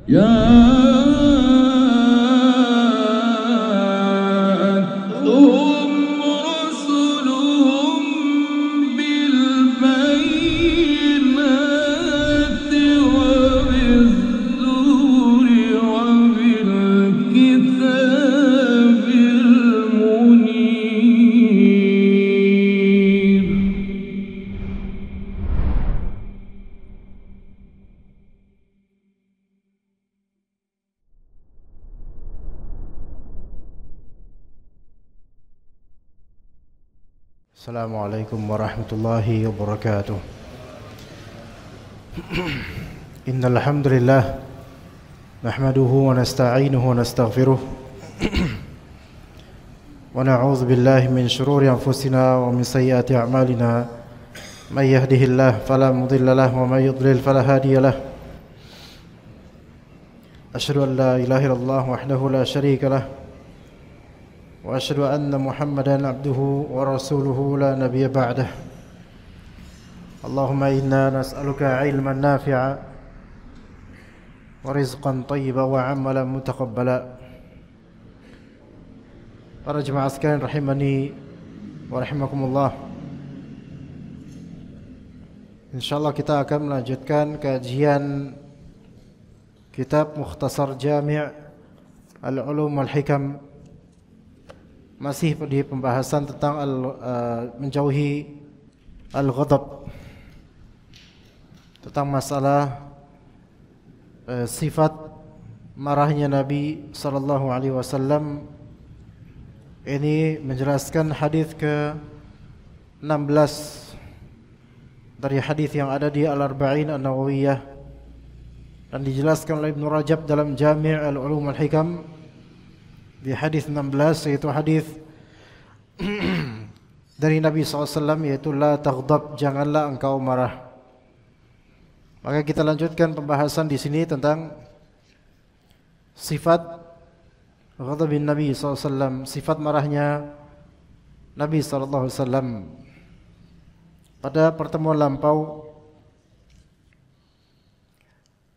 جاءتهم رسلهم بالبينات وبالزور وبالكتاب المنير. Assalamualaikum warahmatullahi wabarakatuh. Innal hamdalillah nahmaduhu wa nasta'inuhu wa nastaghfiruh wa na'udzu billahi min shururi anfusina wa min sayyiati a'malina. May yahdihillahu fala mudilla lahu wa may yudlil fala hadiya lahu. Asyhadu an la ilaha illallah wahdahu la syarika lahu wa asyhadu anna Muhammadan abduhu wa rasuluhu la nabiyya ba'dah. Allahumma inna nas'aluka ilman nafi'a wa rizqan thayyiban wa 'amalan mutaqabbala. Para jemaah sekalian rahimani wa rahimakumullah. Insyaallah kita akan melanjutkan kajian kitab Mukhtasar Jami' Al-Ulum wal Hikam, masih di pembahasan tentang menjauhi al-ghadab, tentang masalah sifat marahnya Nabi sallallahu alaihi wasallam. Ini menjelaskan hadis ke-16 dari hadis yang ada di Al-Arba'in An-Nawawiyah dan dijelaskan oleh Ibnu Rajab dalam Jami' Al-Ulum wal Hikam di hadis 16, yaitu hadis dari Nabi SAW, yaitu la taghdab, janganlah engkau marah. Maka kita lanjutkan pembahasan di sini tentang sifat ghadabin Nabi SAW, sifat marahnya Nabi SAW. Pada pertemuan lampau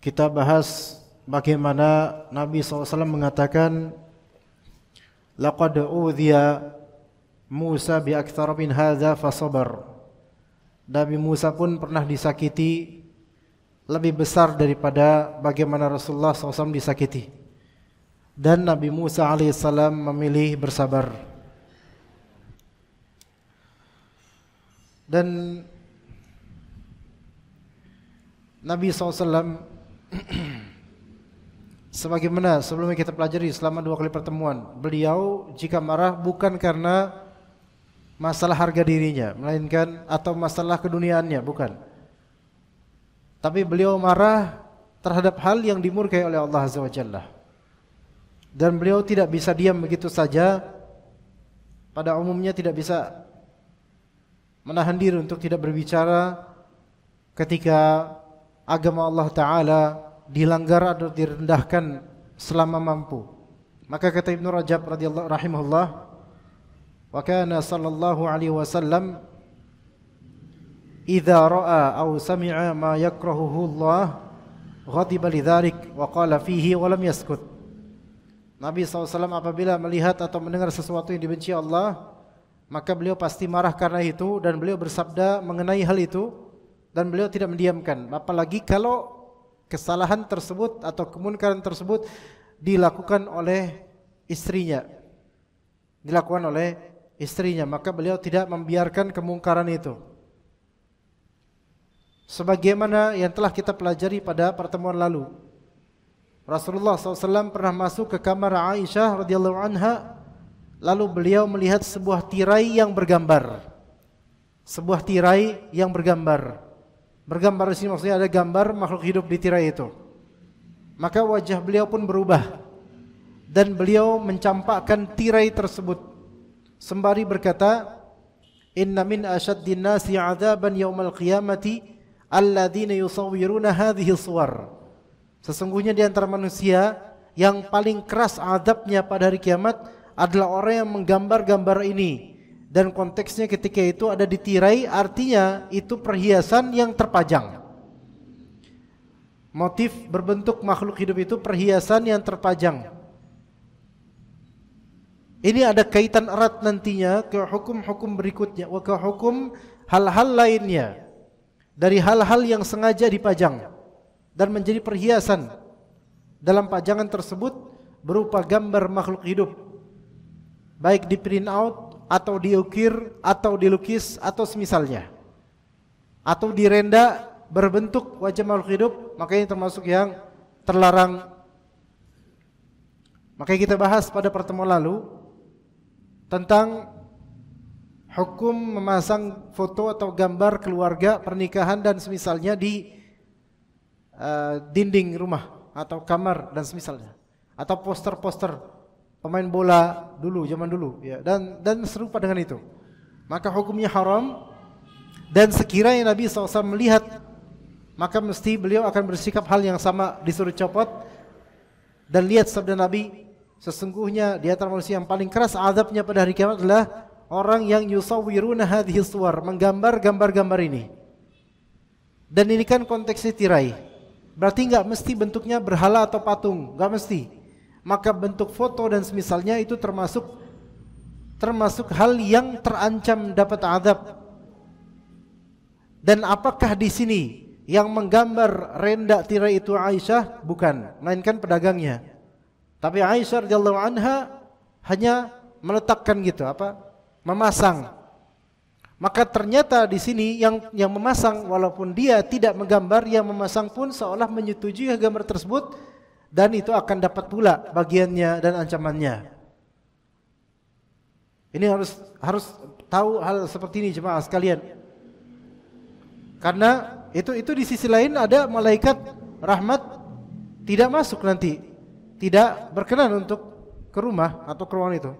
kita bahas bagaimana Nabi SAW mengatakan laqad udhiya Musa bi aktsara min hadza fasabar. Nabi Musa pun pernah disakiti lebih besar daripada bagaimana Rasulullah SAW disakiti. Dan Nabi Musa alaihissalam memilih bersabar. Dan Nabi SAW sebagaimana sebelumnya kita pelajari selama 2 kali pertemuan, beliau jika marah bukan karena masalah harga dirinya, melainkan atau masalah keduniaannya, bukan. Tapi beliau marah terhadap hal yang dimurkai oleh Allah Azza wa Jalla. Dan beliau tidak bisa diam begitu saja. Pada umumnya tidak bisa menahan diri untuk tidak berbicara ketika agama Allah Ta'ala dilanggar atau direndahkan selama mampu. Maka kata Ibnu Rajab radhiyallahu rahimahullah, wa kana sallallahu alaihi wasallam idza ra'a aw sami'a ma yakrahuhu Allah ghadiba lidzalik wa qala fihi wa lam yaskut. Nabi SAW apabila melihat atau mendengar sesuatu yang dibenci Allah, maka beliau pasti marah karena itu dan beliau bersabda mengenai hal itu dan beliau tidak mendiamkan. Apalagi kalau kesalahan tersebut atau kemunkaran tersebut dilakukan oleh istrinya, maka beliau tidak membiarkan kemungkaran itu. Sebagaimana yang telah kita pelajari pada pertemuan lalu, Rasulullah SAW pernah masuk ke kamar Aisyah radhiyallahu anha, lalu beliau melihat sebuah tirai yang bergambar. Bergambar di sini maksudnya ada gambar makhluk hidup di tirai itu. Maka wajah beliau pun berubah dan beliau mencampakkan tirai tersebut sembari berkata, "Inna min asyaddin nasi 'adzaban yaumal qiyamati alladzina yusawwiruna hadhihi suwar." Sesungguhnya di antara manusia yang paling keras azabnya pada hari kiamat adalah orang yang menggambar-gambar ini. Dan konteksnya ketika itu ada di tirai, artinya itu perhiasan yang terpajang. motif berbentuk makhluk hidup itu perhiasan yang terpajang. Ini ada kaitan erat nantinya ke hukum-hukum berikutnya, ke hukum hal-hal lainnya dari hal-hal yang sengaja dipajang dan menjadi perhiasan. Dalam pajangan tersebut berupa gambar makhluk hidup, baik di print out atau diukir atau dilukis atau semisalnya, atau direnda berbentuk wajah makhluk hidup, maka ini termasuk yang terlarang. Maka kita bahas pada pertemuan lalu tentang hukum memasang foto atau gambar keluarga, pernikahan dan semisalnya di dinding rumah atau kamar dan semisalnya, atau poster-poster pemain bola dulu, zaman dulu ya, dan serupa dengan itu. Maka hukumnya haram, dan sekiranya Nabi SAW melihat, maka mesti beliau akan bersikap hal yang sama, disuruh copot. Dan lihat sabda Nabi, sesungguhnya di antara manusia yang paling keras azabnya pada hari kiamat adalah orang yang yusawwiruna hadhihi suwar, menggambar gambar-gambar ini. Dan ini kan konteksnya tirai, berarti enggak mesti bentuknya berhala atau patung, enggak mesti. Maka bentuk foto dan semisalnya itu termasuk hal yang terancam dapat azab. Dan apakah di sini yang menggambar renda tirai itu Aisyah? Bukan, melainkan pedagangnya. Tapi Aisyah radhiyallahu anha hanya meletakkan gitu, memasang. Maka ternyata di sini yang memasang, walaupun dia tidak menggambar, yang memasang pun seolah menyetujui gambar tersebut, dan itu akan dapat pula bagiannya dan ancamannya. Ini harus tahu hal seperti ini jemaah sekalian. Karena itu di sisi lain ada malaikat rahmat tidak masuk nanti, tidak berkenan untuk ke rumah atau ke ruangan itu.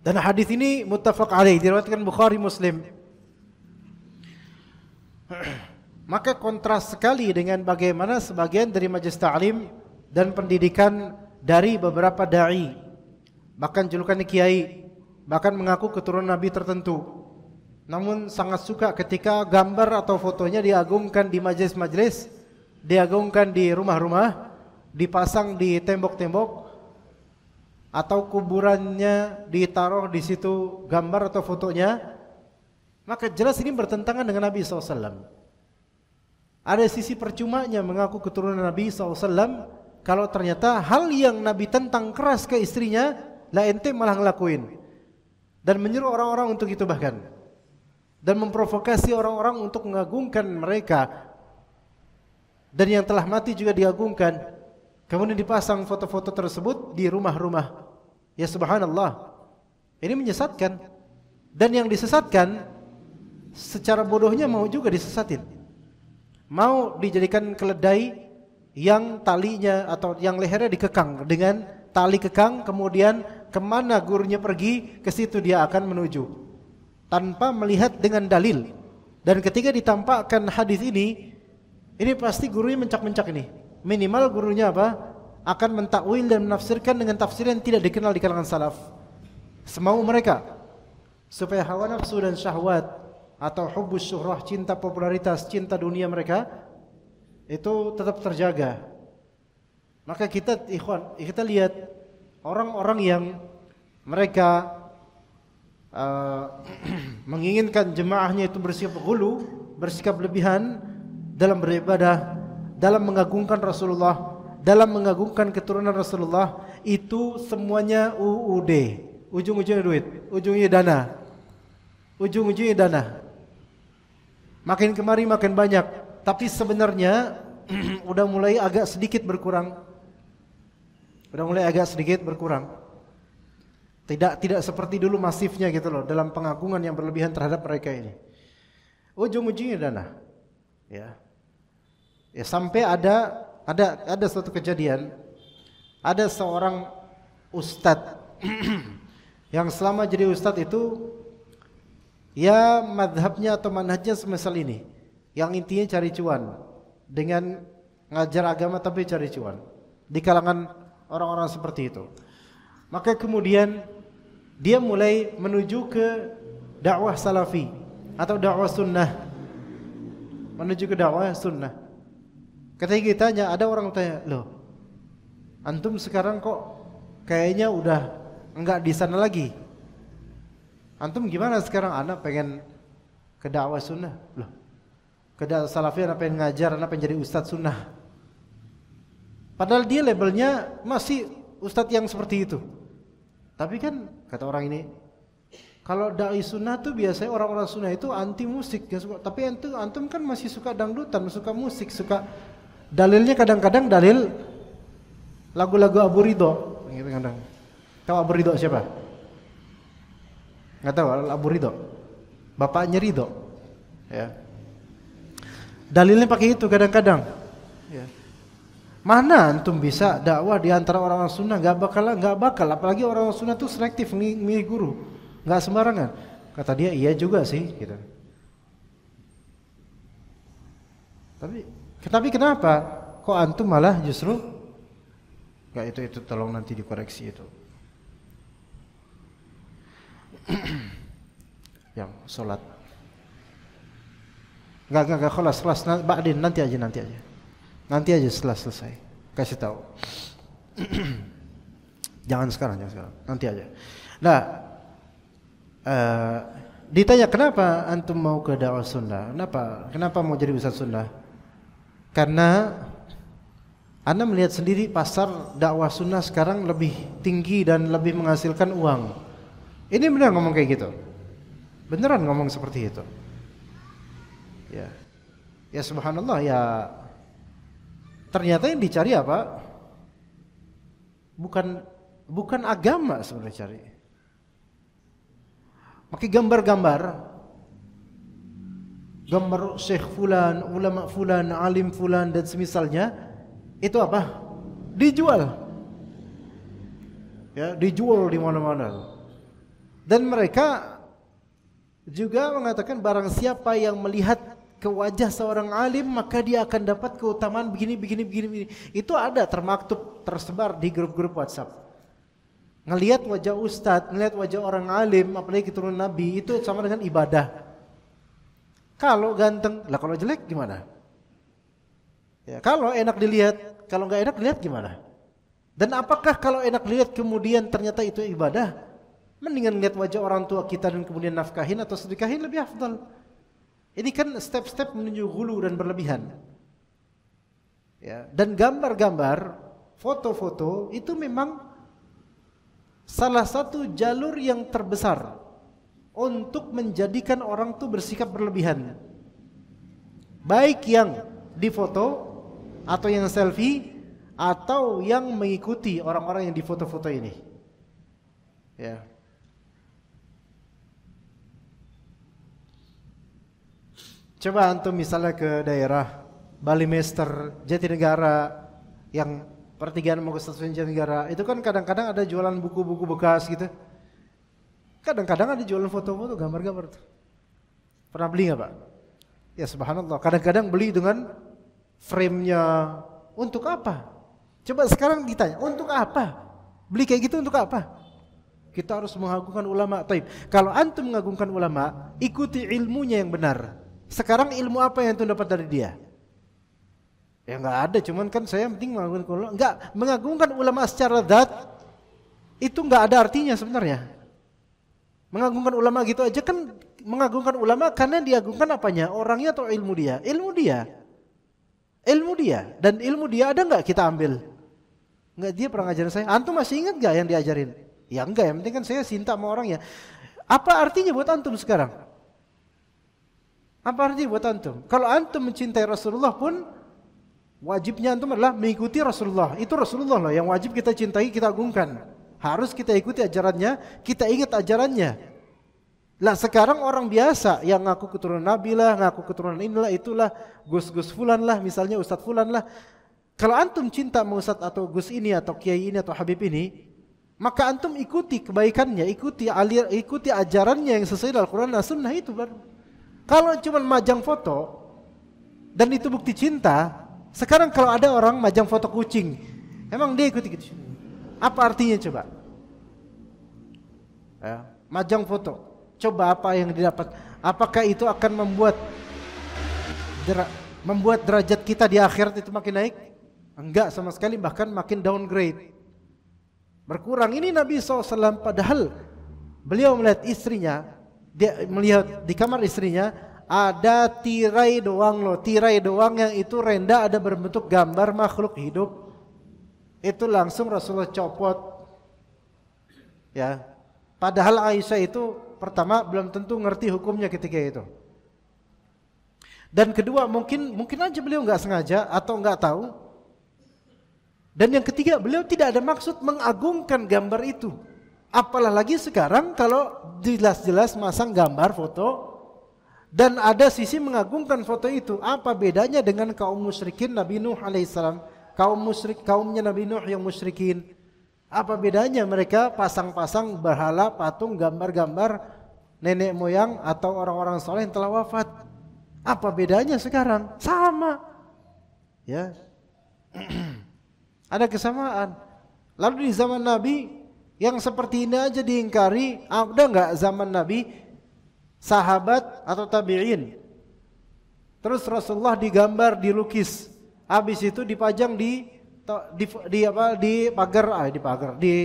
Dan hadis ini muttafaq alaih, diriwayatkan Bukhari Muslim. Maka kontras sekali dengan bagaimana sebagian dari majelis ta'lim dan pendidikan dari beberapa dai, bahkan julukannya kiai, bahkan mengaku keturunan nabi tertentu, namun sangat suka ketika gambar atau fotonya diagungkan di majelis-majelis, diagungkan di rumah-rumah, dipasang di tembok-tembok, atau kuburannya ditaruh di situ gambar atau fotonya. Maka jelas ini bertentangan dengan Nabi SAW. Ada sisi percumanya mengaku keturunan Nabi SAW kalau ternyata hal yang Nabi tentang keras ke istrinya, lah ente malah ngelakuin, dan menyuruh orang-orang untuk itu, bahkan dan memprovokasi orang-orang untuk mengagungkan mereka, dan yang telah mati juga diagungkan, kemudian dipasang foto-foto tersebut di rumah-rumah. Ya subhanallah, ini menyesatkan. Dan yang disesatkan secara bodohnya mau juga disesatin, mau dijadikan keledai yang talinya atau yang lehernya dikekang dengan tali kekang, kemudian kemana gurunya pergi, ke situ dia akan menuju tanpa melihat dengan dalil. Dan ketika ditampakkan hadis ini pasti gurunya mencak-mencak ini. Minimal gurunya akan mentakwil dan menafsirkan dengan tafsir yang tidak dikenal di kalangan salaf, semau mereka, supaya hawa nafsu dan syahwat atau hubbus syuhrah, cinta popularitas, cinta dunia mereka itu tetap terjaga. Maka kita lihat orang-orang yang mereka menginginkan jemaahnya itu bersikap ghulu, bersikap lebihan dalam beribadah, dalam mengagungkan Rasulullah, dalam mengagungkan keturunan Rasulullah, itu semuanya UUD, ujung-ujungnya duit, ujungnya dana, ujung-ujungnya dana. Makin kemari makin banyak, tapi sebenarnya udah mulai agak sedikit berkurang. Tidak seperti dulu masifnya gitu loh dalam pengagungan yang berlebihan terhadap mereka ini. Ujung-ujungnya dana. Ya, sampai ada suatu kejadian, ada seorang ustadz yang selama jadi ustadz itu ya madhabnya atau manhajnya semisal ini, yang intinya cari cuan, dengan ngajar agama tapi cari cuan di kalangan orang-orang seperti itu. Maka kemudian dia mulai menuju ke dakwah salafi atau dakwah sunnah, menuju ke dakwah sunnah. Ketika kita tanya, ada orang tanya, loh, antum sekarang kok kayaknya udah enggak di sana lagi. Antum gimana sekarang? Anak pengen ke dakwah sunnah. Loh, ke dakwah salafi, anak pengen ngajar, anak pengen jadi ustadz sunnah. Padahal dia labelnya masih ustadz yang seperti itu. Tapi kan kata orang ini, kalau dai sunnah tuh biasanya orang-orang sunnah itu anti musik, tapi antum kan masih suka dangdutan, suka musik, suka dalilnya kadang-kadang dalil lagu-lagu Abu Ridho. Tahu Abu Ridho siapa? Nggak tahu Abu Ridho, bapaknya Ridho. Ya. Dalilnya pakai itu kadang-kadang. Ya. Mana antum bisa dakwah di antara orang-orang sunnah? Gak bakal. Apalagi orang sunnah itu selektif milih guru, nggak sembarangan. Kata dia, iya juga sih. Gitu. Tapi kenapa? Kok antum malah justru? Gak itu tolong nanti dikoreksi itu. Yang sholat. Enggak, kelas ba'din, nanti aja. Nanti aja setelah selesai. Kasih tahu. Jangan sekarang. Nanti aja. Nah, ditanya kenapa antum mau ke dakwah sunnah? Kenapa mau jadi ustaz sunnah? Karena Anda melihat sendiri pasar dakwah sunnah sekarang lebih tinggi dan lebih menghasilkan uang. Ini benar ngomong kayak gitu. Beneran ngomong seperti itu. Ya subhanallah, ya ternyata yang dicari apa? Bukan agama sebenarnya cari. Pakai gambar syekh fulan, ulama fulan, alim fulan dan semisalnya, itu apa? Dijual. Ya, dijual di mana-mana. Dan mereka juga mengatakan barang siapa yang melihat ke wajah seorang alim maka dia akan dapat keutamaan begini. Itu ada termaktub tersebar di grup-grup WhatsApp. Ngelihat wajah ustadz, ngelihat wajah orang alim, apalagi keturunan Nabi, itu sama dengan ibadah. Kalau ganteng, lah kalau jelek gimana? Ya, kalau enak dilihat, kalau nggak enak dilihat gimana? Dan apakah kalau enak dilihat kemudian ternyata itu ibadah? Mendingan lihat wajah orang tua kita dan kemudian nafkahin atau sedekahin lebih afdal. Ini kan step-step menuju ghulu dan berlebihan. Ya, dan gambar-gambar, foto-foto itu memang salah satu jalur yang terbesar untuk menjadikan orang itu bersikap berlebihan. Baik yang difoto atau yang selfie atau yang mengikuti orang-orang yang difoto-foto ini. Ya. Coba antum misalnya ke daerah Balimester, Jatinegara, yang pertigaan mau ke stasiun Jatinegara, itu kan kadang-kadang ada jualan buku-buku bekas gitu. Kadang-kadang ada jualan foto-foto, gambar-gambar tuh. Pernah beli nggak Pak? Ya subhanallah, kadang-kadang beli dengan frame-nya. Untuk apa? Coba sekarang ditanya, untuk apa? Beli kayak gitu untuk apa? Kita harus mengagungkan ulama. Taib. Kalau antum mengagungkan ulama, ikuti ilmunya yang benar. Sekarang ilmu apa yang antum dapat dari dia? Ya nggak ada, cuman kan saya penting mengagungkan ulama. Enggak, mengagungkan ulama secara zat itu nggak ada artinya sebenarnya. Mengagungkan ulama gitu aja kan, mengagungkan ulama karena diagungkan apanya? Orangnya atau ilmu dia? Ilmu dia. Dan ilmu dia ada nggak kita ambil? Nggak, dia pernah ngajarin saya. Antum masih ingat nggak yang diajarin? Ya enggak, yang penting kan saya cinta sama orangnya. Apa artinya buat antum sekarang? Apa artinya buat antum? Kalau antum mencintai Rasulullah pun wajibnya antum adalah mengikuti Rasulullah. Itu Rasulullah lah yang wajib kita cintai, kita agungkan. Harus kita ikuti ajarannya, kita ingat ajarannya. Lah sekarang orang biasa yang ngaku keturunan Nabi lah, ngaku keturunan inilah itulah, Gus fulan lah, misalnya Ustadz fulan lah. Kalau antum cinta sama Ustadz atau Gus ini atau Kiai ini atau Habib ini, maka antum ikuti kebaikannya, ikuti ajarannya yang sesuai dengan Al-Quran dan Sunnah itu baru. Kalau cuma majang foto dan itu bukti cinta, sekarang kalau ada orang majang foto kucing, emang dia ikuti gitu? Apa artinya coba? Ya, majang foto. Coba apa yang didapat? Apakah itu akan membuat derajat kita di akhirat itu makin naik? Enggak sama sekali, bahkan makin downgrade, berkurang. Ini Nabi SAW padahal beliau melihat istrinya, dia melihat di kamar istrinya ada tirai doang loh, tirai doang yang itu renda ada berbentuk gambar makhluk hidup. Itu langsung Rasulullah copot. Ya. Padahal Aisyah itu pertama belum tentu ngerti hukumnya ketika itu. Dan kedua mungkin aja beliau nggak sengaja atau nggak tahu. Dan yang ketiga, beliau tidak ada maksud mengagungkan gambar itu. Apalagi sekarang kalau jelas-jelas masang gambar foto dan ada sisi mengagungkan foto itu. Apa bedanya dengan kaum musyrikin Nabi Nuh alaihissalam? Kaumnya Nabi Nuh yang musyrikin. Apa bedanya mereka pasang-pasang berhala, patung, gambar-gambar nenek moyang atau orang-orang soleh yang telah wafat? Apa bedanya sekarang? Sama. Ya. Ada kesamaan. Lalu di zaman Nabi yang seperti ini aja diingkari, ada enggak zaman Nabi sahabat atau tabi'in? Terus Rasulullah digambar, dilukis, habis itu dipajang di pagar, di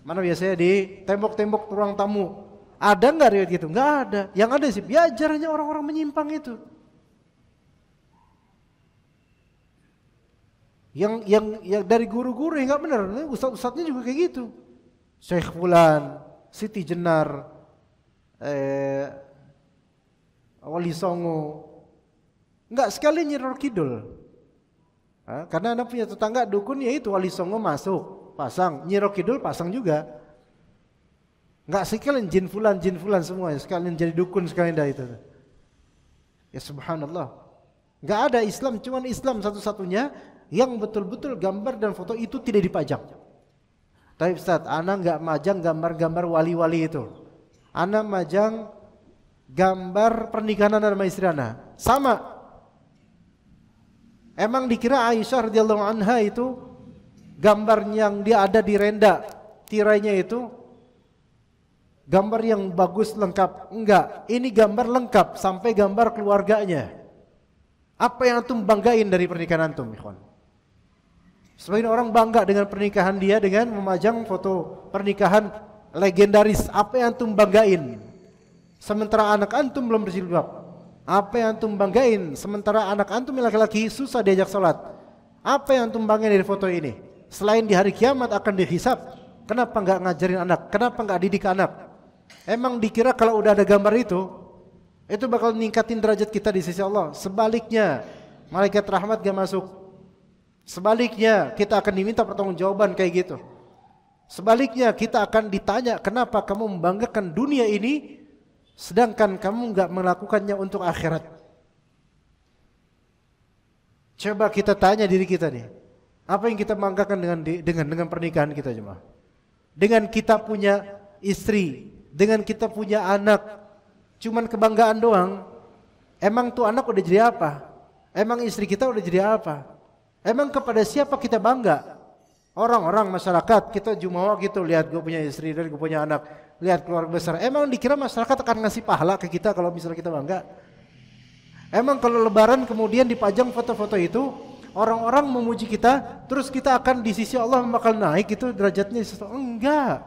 mana biasanya di tembok-tembok ruang tamu. Ada enggak riwayat gitu? Enggak ada. Yang ada sih biajarnya orang-orang menyimpang itu. Yang dari guru-guru yang enggak benar, ustaz-ustaznya juga kayak gitu. Syekh Fulan, Siti Jenar, Wali Songo, enggak sekali Nyiror Kidul. Karena anak punya tetangga dukun ya itu Wali Songo masuk, pasang, Nyiror Kidul pasang juga. Enggak sekalian jin fulan semua, sekalian jadi dukun sekalian dah itu. Ya subhanallah. Enggak ada Islam, cuman Islam satu-satunya yang betul-betul gambar dan foto itu tidak dipajang. Tapi Ustaz, ana enggak majang gambar-gambar wali-wali itu. Ana majang gambar pernikahan ana sama istri ana. Sama. Emang dikira Aisyah radhiyallahu anha itu gambar yang dia ada di renda tirainya itu gambar yang bagus lengkap? Enggak. Ini gambar lengkap sampai gambar keluarganya. Apa yang antum banggain dari pernikahan antum, ikhwan? Sebagian orang bangga dengan pernikahan dia dengan memajang foto pernikahan legendaris. Apa yang antum banggain? Sementara anak antum belum berjilbab. Apa yang antum banggain? Sementara anak antum yang laki-laki susah diajak sholat. Apa yang antum banggain dari foto ini? Selain di hari kiamat akan dihisab, kenapa enggak ngajarin anak? Kenapa enggak didik anak? Emang dikira kalau udah ada gambar itu bakal ningkatin derajat kita di sisi Allah? Sebaliknya, malaikat rahmat gak masuk. Sebaliknya, kita akan diminta pertanggungjawaban kayak gitu. Sebaliknya, kita akan ditanya, kenapa kamu membanggakan dunia ini sedangkan kamu enggak melakukannya untuk akhirat? Coba kita tanya diri kita nih, apa yang kita banggakan dengan pernikahan kita, jemaah? Dengan kita punya istri, dengan kita punya anak, cuman kebanggaan doang. Emang tuh anak udah jadi apa? Emang istri kita udah jadi apa? Emang kepada siapa kita bangga? Orang-orang masyarakat, kita jumawa gitu, lihat gue punya istri dan gue punya anak, lihat keluarga besar. Emang dikira masyarakat akan ngasih pahala ke kita kalau misalnya kita bangga? Emang kalau lebaran kemudian dipajang foto-foto itu, orang-orang memuji kita, terus kita akan di sisi Allah bakal naik itu derajatnya? Enggak.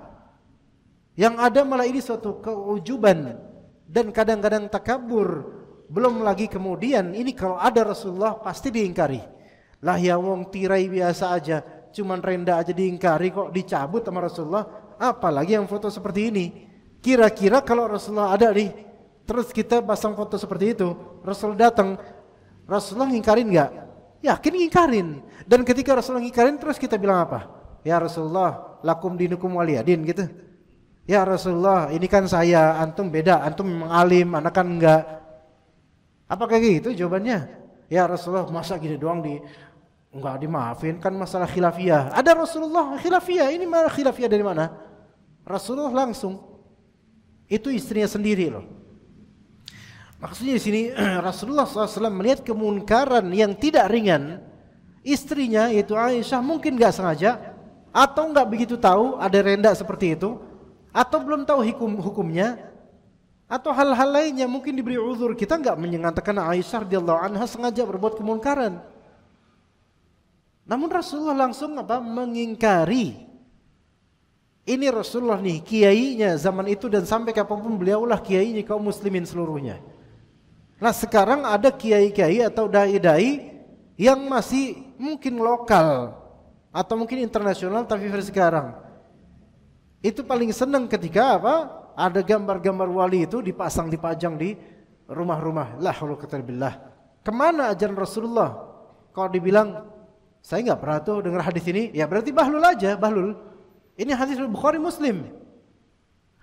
Yang ada malah ini suatu keujuban dan kadang-kadang takabur. Belum lagi kemudian ini kalau ada Rasulullah pasti diingkari. Lah ya wong tirai biasa aja, cuman renda aja diingkari kok dicabut sama Rasulullah, apalagi yang foto seperti ini. Kira-kira kalau Rasulullah ada nih, terus kita pasang foto seperti itu, Rasulullah datang, Rasulullah ngingkarin enggak? Yakin ngingkarin. Dan ketika Rasulullah ngingkarin terus kita bilang apa? Ya Rasulullah, lakum dinukum waliyadin gitu. Ya Rasulullah, ini kan saya, antum beda, antum memang alim, anak kan enggak. Apa kayak gitu jawabannya? Ya Rasulullah, masa gini doang enggak dimaafin, kan masalah khilafiyah. Ada Rasulullah khilafiyah, ini malah khilafiyah dari mana? Rasulullah langsung, itu istrinya sendiri loh. Maksudnya di sini Rasulullah SAW melihat kemunkaran yang tidak ringan. Istrinya yaitu Aisyah mungkin enggak sengaja atau enggak begitu tahu ada renda seperti itu, atau belum tahu hukumnya, Atau hal-hal lainnya mungkin diberi uzur. Kita enggak menyatakan Aisyah radhiyallahu anha sengaja berbuat kemungkaran. Namun Rasulullah langsung mengingkari. Ini Rasulullah nih, kiainya zaman itu dan sampai kapanpun beliaulah kiainya kaum muslimin seluruhnya. Nah sekarang ada kiai-kiai atau dai-dai yang masih mungkin lokal atau mungkin internasional tapi versi sekarang. Itu paling senang ketika ada gambar-gambar wali itu dipajang di rumah-rumah. La haula wala quwwata illa billah. Kemana ajaran Rasulullah? Kalau dibilang saya enggak pernah tuh dengar hadis ini, ya berarti bahlul aja, bahlul. Ini hadis Bukhari Muslim.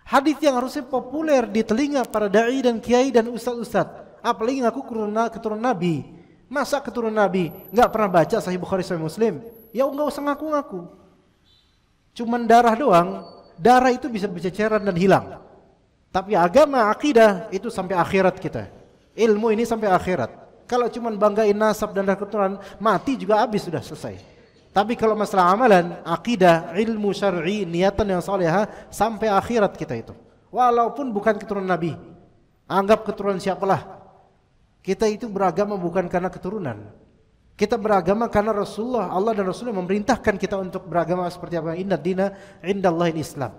Hadis yang harusnya populer di telinga para dai dan kiai dan ustaz-ustaz. Apalagi ngaku keturunan Nabi. Masa keturunan Nabi enggak pernah baca Sahih Bukhari Sahih Muslim? Ya enggak usah ngaku-ngaku. Cuman darah doang. Darah itu bisa berceceran dan hilang. Tapi agama, akidah itu sampai akhirat kita. Ilmu ini sampai akhirat. Kalau cuman banggain nasab dan keturunan, mati juga habis, sudah selesai. Tapi kalau masalah amalan, akidah, ilmu syar'i, niatan yang salehah sampai akhirat kita itu. Walaupun bukan keturunan Nabi. Anggap keturunan siapalah. Kita itu beragama bukan karena keturunan. Kita beragama karena Rasulullah, Allah dan Rasulullah memerintahkan kita untuk beragama seperti apa? Inna dina indallahil Islam.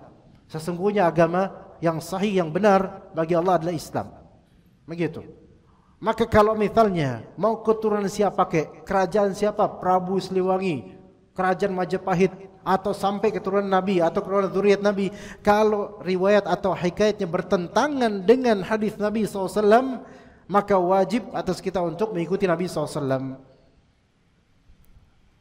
Sesungguhnya agama yang sahih, yang benar bagi Allah adalah Islam. Begitu. Maka kalau misalnya mau keturunan siapa kerajaan siapa? Prabu Siliwangi, kerajaan Majapahit, atau sampai keturunan Nabi atau keturunan zuriat Nabi, kalau riwayat atau hikayatnya bertentangan dengan hadis Nabi SAW, maka wajib atas kita untuk mengikuti Nabi SAW.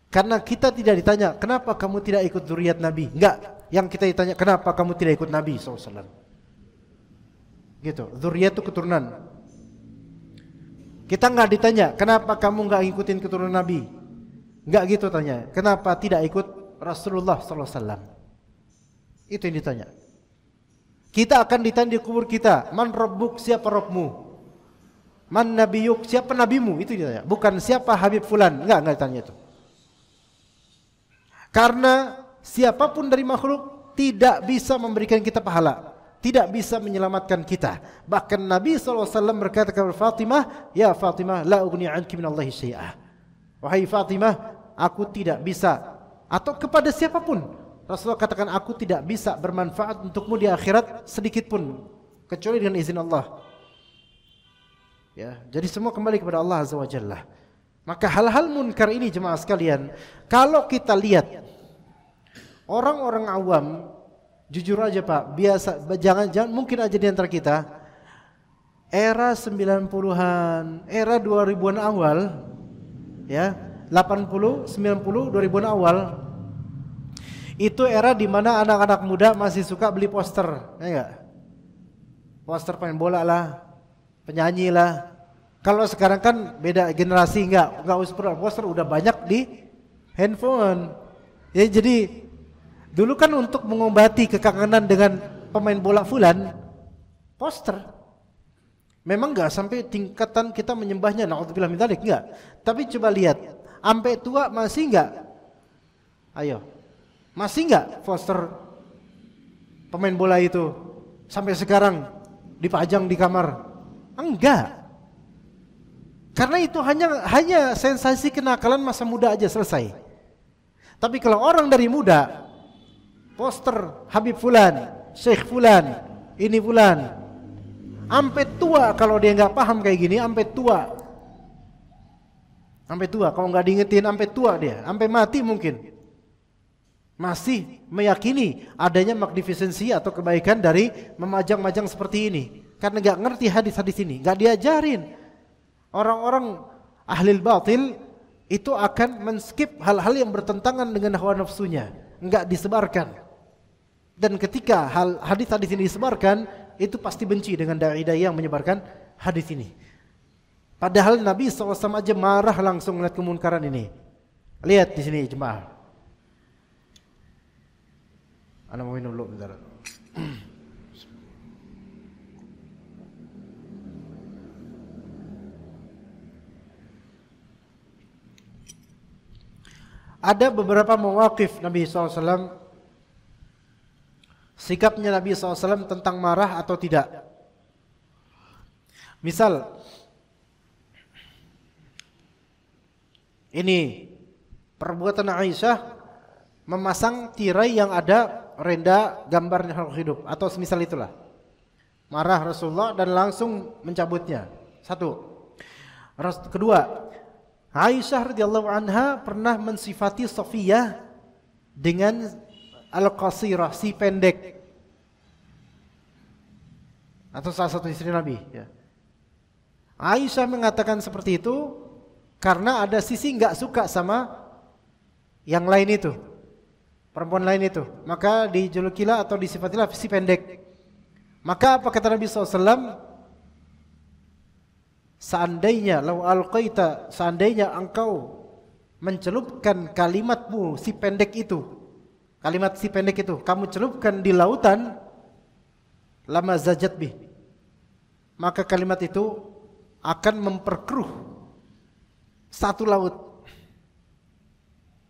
Karena kita tidak ditanya, kenapa kamu tidak ikut zuriat Nabi? Enggak, yang kita ditanya, kenapa kamu tidak ikut Nabi SAW? Gitu, zuriat itu keturunan. Kita enggak ditanya, kenapa kamu enggak ikutin keturunan Nabi? Enggak gitu tanya, kenapa tidak ikut Rasulullah SAW? Itu yang ditanya. Kita akan ditanya di kubur kita, man rabbuk, siapa Rabbmu? Man nabiyuk, siapa nabimu? Itu ditanya, bukan siapa Habib Fulan. Enggak ditanya itu. Karena siapapun dari makhluk tidak bisa memberikan kita pahala, tidak bisa menyelamatkan kita. Bahkan Nabi SAW berkata kepada Fatimah, ya Fatimah, la ughni anki minallahi syai'ah. Wahai Fatimah, aku tidak bisa. Atau kepada siapapun, Rasulullah katakan, aku tidak bisa bermanfaat untukmu di akhirat sedikit pun, kecuali dengan izin Allah. Ya, jadi semua kembali kepada Allah Azza wa Jalla. Maka hal-hal munkar ini jemaah sekalian, kalau kita lihat orang-orang awam, jujur aja Pak, biasa, jangan mungkin aja di antara kita era 90-an, era 2000-an awal, ya, 80, 90, 2000-an awal, itu era di mana anak-anak muda masih suka beli poster, ya enggak? Poster pemain bola lah, penyanyi lah. Kalau sekarang kan beda generasi, enggak usah poster, udah banyak di handphone. Ya, jadi dulu kan untuk mengobati kekangenan dengan pemain bola fulan, poster. Memang enggak sampai tingkatan kita menyembahnya, naudzubillah min dzalik, enggak. Tapi coba lihat, sampai tua masih enggak? Ayo. Masih enggak poster pemain bola itu sampai sekarang dipajang di kamar? Enggak. Karena itu hanya sensasi kenakalan masa muda aja, selesai. Tapi kalau orang dari muda, poster Habib Fulan, Syekh Fulan, ini Fulan, sampai tua kalau dia nggak paham kayak gini, sampai tua, kalau nggak diingetin sampai tua dia, sampai mati mungkin masih meyakini adanya magnificensi atau kebaikan dari memajang-majang seperti ini, karena nggak ngerti hadis-hadis ini, nggak diajarin. Orang-orang ahli batil itu akan men-skip hal-hal yang bertentangan dengan hawa nafsunya, enggak disebarkan. Dan ketika hadis-hadis ini disebarkan, itu pasti benci dengan dai-dai yang menyebarkan hadis ini. Padahal Nabi SAW aja marah langsung melihat kemunkaran ini. Lihat di sini jemaah. Ana mau minum dulu bentar. Ada beberapa mawaqif Nabi SAW, sikapnya Nabi SAW tentang marah atau tidak. Misal ini perbuatan Aisyah memasang tirai yang ada renda gambarnya makhluk hidup atau semisal itulah. Marah Rasulullah dan langsung mencabutnya. Satu. Kedua, Aisyah radhiyallahu anha pernah mensifati Safiyah dengan al-qasirah, si pendek. Atau salah satu istri Nabi, ya. Aisyah mengatakan seperti itu karena ada sisi enggak suka sama yang lain itu, perempuan lain itu. Maka dijulukilah atau disifatilah si pendek. Maka apa kata Nabi SAW? Seandainya engkau mencelupkan kalimatmu si pendek itu, kalimat si pendek itu kamu celupkan di lautan, lama zajat bih, maka kalimat itu akan memperkeruh satu laut.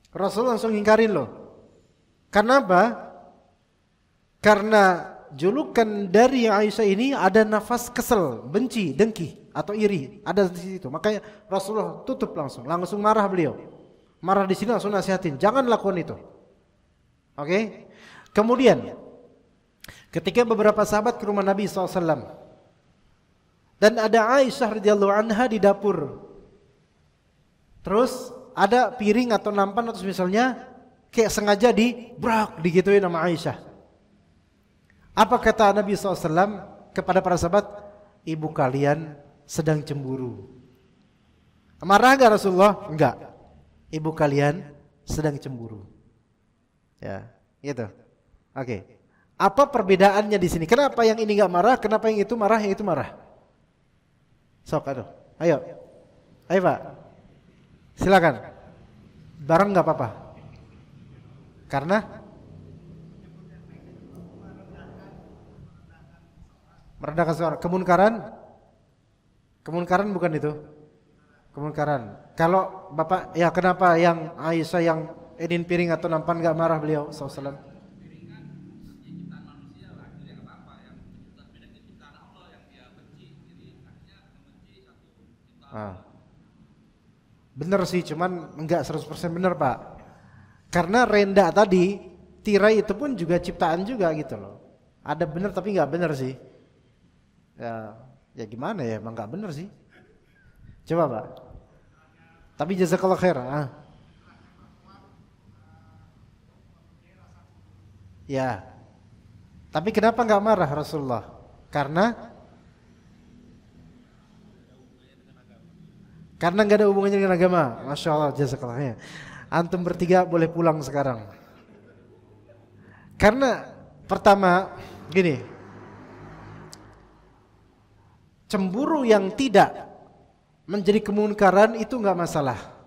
Rasul langsung ingkarin loh. Kenapa? Karena julukan dari Aisyah ini ada nafas kesel, benci, dengki atau iri, ada di situ. Makanya Rasulullah tutup langsung marah beliau. Marah di sini langsung nasihatin, jangan lakukan itu. Oke? Kemudian ketika beberapa sahabat ke rumah Nabi SAW dan ada Aisyah radhiyallahu anha di dapur, terus ada piring atau nampan atau misalnya kayak sengaja digituin sama Aisyah. Apa kata Nabi SAW kepada para sahabat? Ibu kalian sedang cemburu. Marah gak Rasulullah? Enggak. Ibu kalian sedang cemburu. Ya, gitu. Oke. Apa perbedaannya di sini? Kenapa yang ini enggak marah? Kenapa yang itu marah? Yang itu marah? Sok, ayo, Pak. Silakan. Bareng nggak apa-apa. Karena merendahkan seorang. Kemunkaran bukan itu. Kemunkaran. Kalau Bapak, ya kenapa yang Aisyah yang edin piring atau nampan nggak marah beliau SAW? Benar sih, cuman enggak 100% benar Pak. Karena renda tadi, tirai itu pun juga ciptaan juga gitu loh. Ada benar tapi enggak benar sih. Ya gimana ya, emang enggak benar sih. Coba Pak. Tapi jazakallah khair. Ya. Tapi kenapa enggak marah Rasulullah? Karena enggak ada hubungannya dengan agama. Masya Allah, jazakallah. Antum bertiga boleh pulang sekarang. Karena pertama gini, cemburu yang tidak menjadi kemungkaran itu enggak masalah.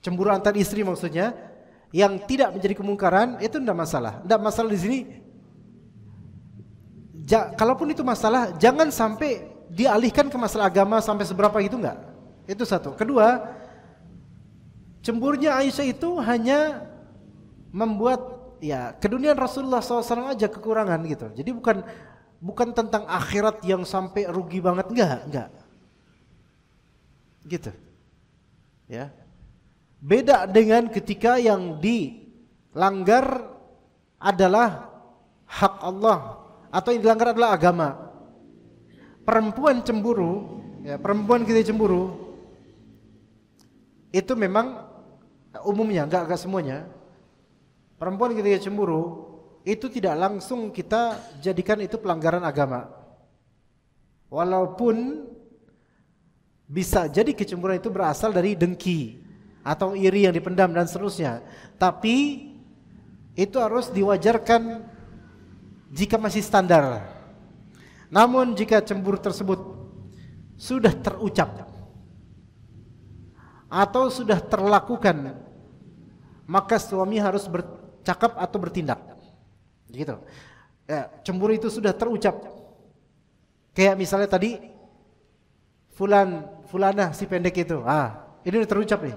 Cemburu antar istri maksudnya yang tidak menjadi kemungkaran itu enggak masalah. Enggak masalah di sini. Kalaupun itu masalah, jangan sampai dialihkan ke masalah agama sampai seberapa gitu enggak. Itu satu. Kedua, cemburunya Aisyah itu hanya membuat ya keduniaan Rasulullah SAW aja kekurangan gitu. Jadi bukan tentang akhirat yang sampai rugi banget, enggak. Gitu. Ya. Beda dengan ketika yang dilanggar adalah hak Allah atau yang dilanggar adalah agama. Perempuan cemburu, ya, perempuan kita cemburu itu memang umumnya, enggak semuanya. Perempuan ketika cemburu itu tidak langsung kita jadikan itu pelanggaran agama. Walaupun bisa jadi kecemburuan itu berasal dari dengki atau iri yang dipendam dan seterusnya. Tapi itu harus diwajarkan jika masih standar. Namun jika cemburu tersebut sudah terucap atau sudah terlakukan, maka suami harus bercakap atau bertindak. Gitu. Ya, cemburu itu sudah terucap. Kayak misalnya tadi fulanah si pendek itu. Ini udah terucap nih.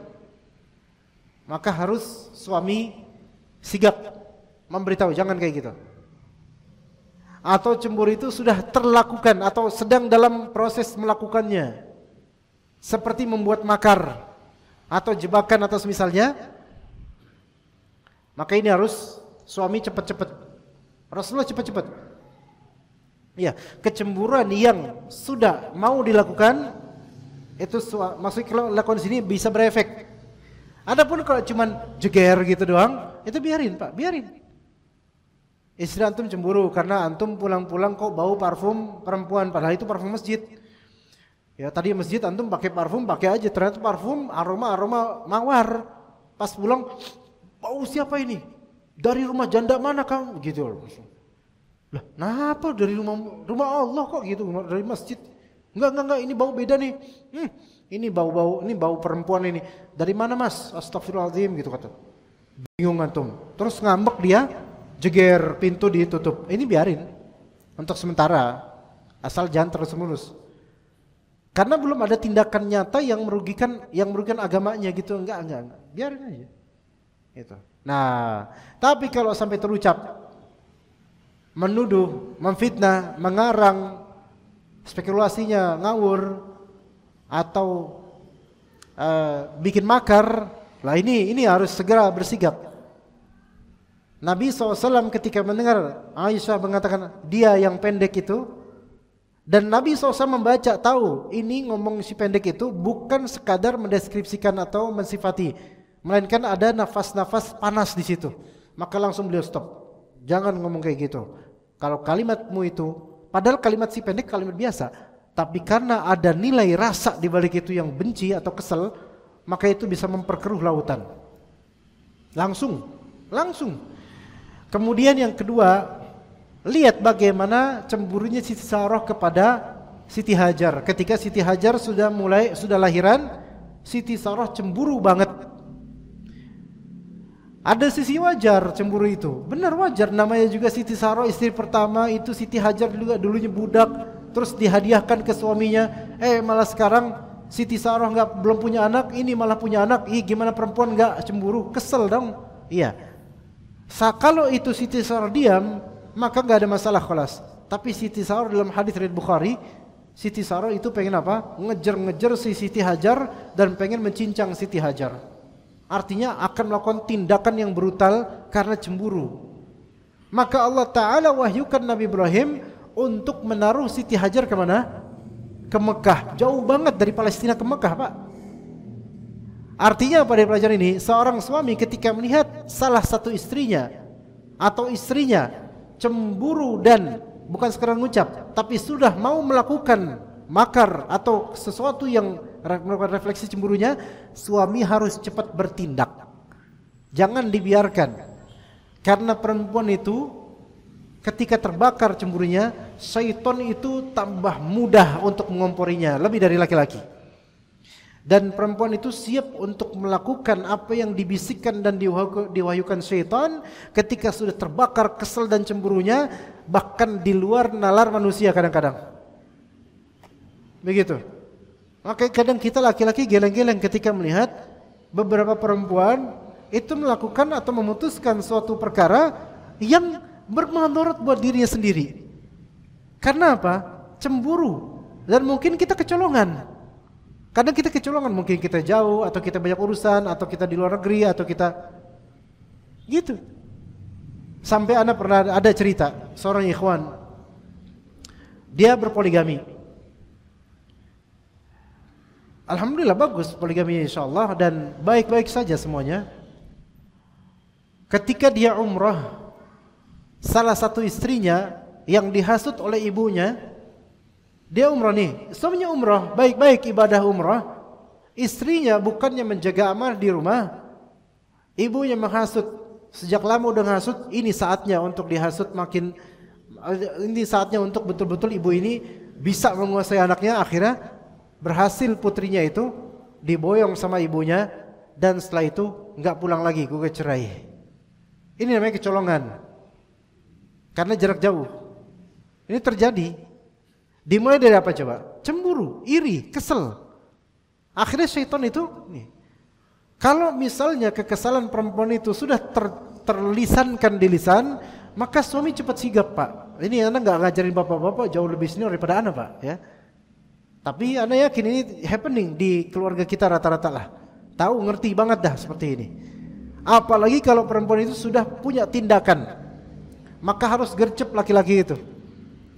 Maka harus suami sigap memberitahu, jangan kayak gitu. atau cemburu itu sudah terlakukan atau sedang dalam proses melakukannya, seperti membuat makar atau jebakan atau semisalnya, maka ini harus suami cepat-cepat. Rasulullah cepat-cepat. Ya, kecemburuan yang sudah mau dilakukan itu maksudnya kalau lakukan sini bisa berefek. Adapun kalau cuman jeger gitu doang, itu biarin Pak, biarin. Istri antum cemburu karena antum pulang-pulang kok bau parfum perempuan, padahal itu parfum masjid. Ya tadi masjid antum pakai parfum, pakai aja, ternyata parfum aroma mawar. Pas pulang, bau siapa ini? Dari rumah janda mana kamu? Gitu loh. Lah, kenapa dari rumah Allah kok gitu, dari masjid? Enggak, ini bau beda nih. Ini bau perempuan ini. Dari mana Mas? Astagfirullahaladzim gitu kata. Bingung antum. Terus ngambek dia, jeger, pintu ditutup. Ini biarin untuk sementara, asal jangan terus-menerus. Karena belum ada tindakan nyata yang merugikan agamanya gitu. Enggak. Biarin aja. Gitu. Nah, tapi kalau sampai terucap menuduh, memfitnah, mengarang, spekulasinya ngawur atau bikin makar, lah ini harus segera bersikap. Nabi SAW ketika mendengar Aisyah mengatakan dia yang pendek itu, dan Nabi SAW membaca tahu ini ngomong si pendek itu bukan sekadar mendeskripsikan atau mensifati, melainkan ada nafas-nafas panas di situ. Maka langsung beliau stop. Jangan ngomong kayak gitu. Kalau kalimatmu itu, padahal kalimat si pendek kalimat biasa, tapi karena ada nilai rasa di balik itu yang benci atau kesel, maka itu bisa memperkeruh lautan. Langsung. Kemudian yang kedua, lihat bagaimana cemburunya Siti Sarah kepada Siti Hajar. Ketika Siti Hajar sudah lahiran, Siti Sarah cemburu banget. Ada sisi wajar cemburu itu, benar wajar, namanya juga Siti Sarah istri pertama itu. Siti Hajar juga dulunya budak, terus dihadiahkan ke suaminya. Malah sekarang Siti Sarah belum punya anak, ini malah punya anak. Gimana perempuan nggak cemburu? Kesel dong. Iya. Kalau itu Siti Sarah diam, maka nggak ada masalah kelas. Tapi Siti Sarah dalam hadis riwayat Bukhari, Siti Sarah itu pengen apa? Ngejar si Siti Hajar dan pengen mencincang Siti Hajar. Artinya akan melakukan tindakan yang brutal karena cemburu. Maka Allah Ta'ala wahyukan Nabi Ibrahim untuk menaruh Siti Hajar kemana? Ke Mekah. Jauh banget dari Palestina ke Mekah Pak. Artinya pada pelajaran ini, seorang suami ketika melihat salah satu istrinya atau istrinya cemburu dan bukan sekedar ngucap, tapi sudah mau melakukan makar atau sesuatu yang melakukan refleksi cemburunya, suami harus cepat bertindak. Jangan dibiarkan. Karena perempuan itu ketika terbakar cemburunya, syaitan itu tambah mudah untuk mengomporinya lebih dari laki-laki. Dan perempuan itu siap untuk melakukan apa yang dibisikkan dan diwahyukan syaitan ketika sudah terbakar kesel dan cemburunya, bahkan di luar nalar manusia kadang-kadang. Begitu. Maka kadang kita laki-laki geleng-geleng ketika melihat beberapa perempuan itu melakukan atau memutuskan suatu perkara yang bermudarat buat dirinya sendiri. Karena apa? Cemburu. Dan mungkin kita kecolongan. Kadang kita kecolongan, mungkin kita jauh atau kita banyak urusan atau kita di luar negeri atau kita gitu. Sampai anak pernah ada cerita seorang ikhwan, dia berpoligami. Alhamdulillah bagus poligami insyaallah dan baik-baik saja semuanya. Ketika dia umrah, salah satu istrinya yang dihasut oleh ibunya, dia umrah nih, suaminya umrah, baik-baik ibadah umrah, istrinya bukannya menjaga amanah di rumah, ibunya menghasut. Sejak lama udah menghasut, ini saatnya untuk dihasut makin, ini saatnya untuk betul-betul ibu ini bisa menguasai anaknya. Akhirnya berhasil putrinya itu diboyong sama ibunya dan setelah itu nggak pulang lagi, gugat cerai. Ini namanya kecolongan. Karena jarak jauh. Ini terjadi. Dimulai dari apa coba? Cemburu, iri, kesel. Akhirnya syaitan itu nih. Kalau misalnya kekesalan perempuan itu sudah terlisankan di lisan, maka suami cepat sigap Pak. ini anak nggak ngajarin bapak-bapak jauh lebih senior daripada anak Pak ya. Tapi anak yakin ini happening di keluarga kita rata-rata lah. Tahu ngerti banget dah seperti ini. Apalagi kalau perempuan itu sudah punya tindakan, maka harus gercep laki-laki itu.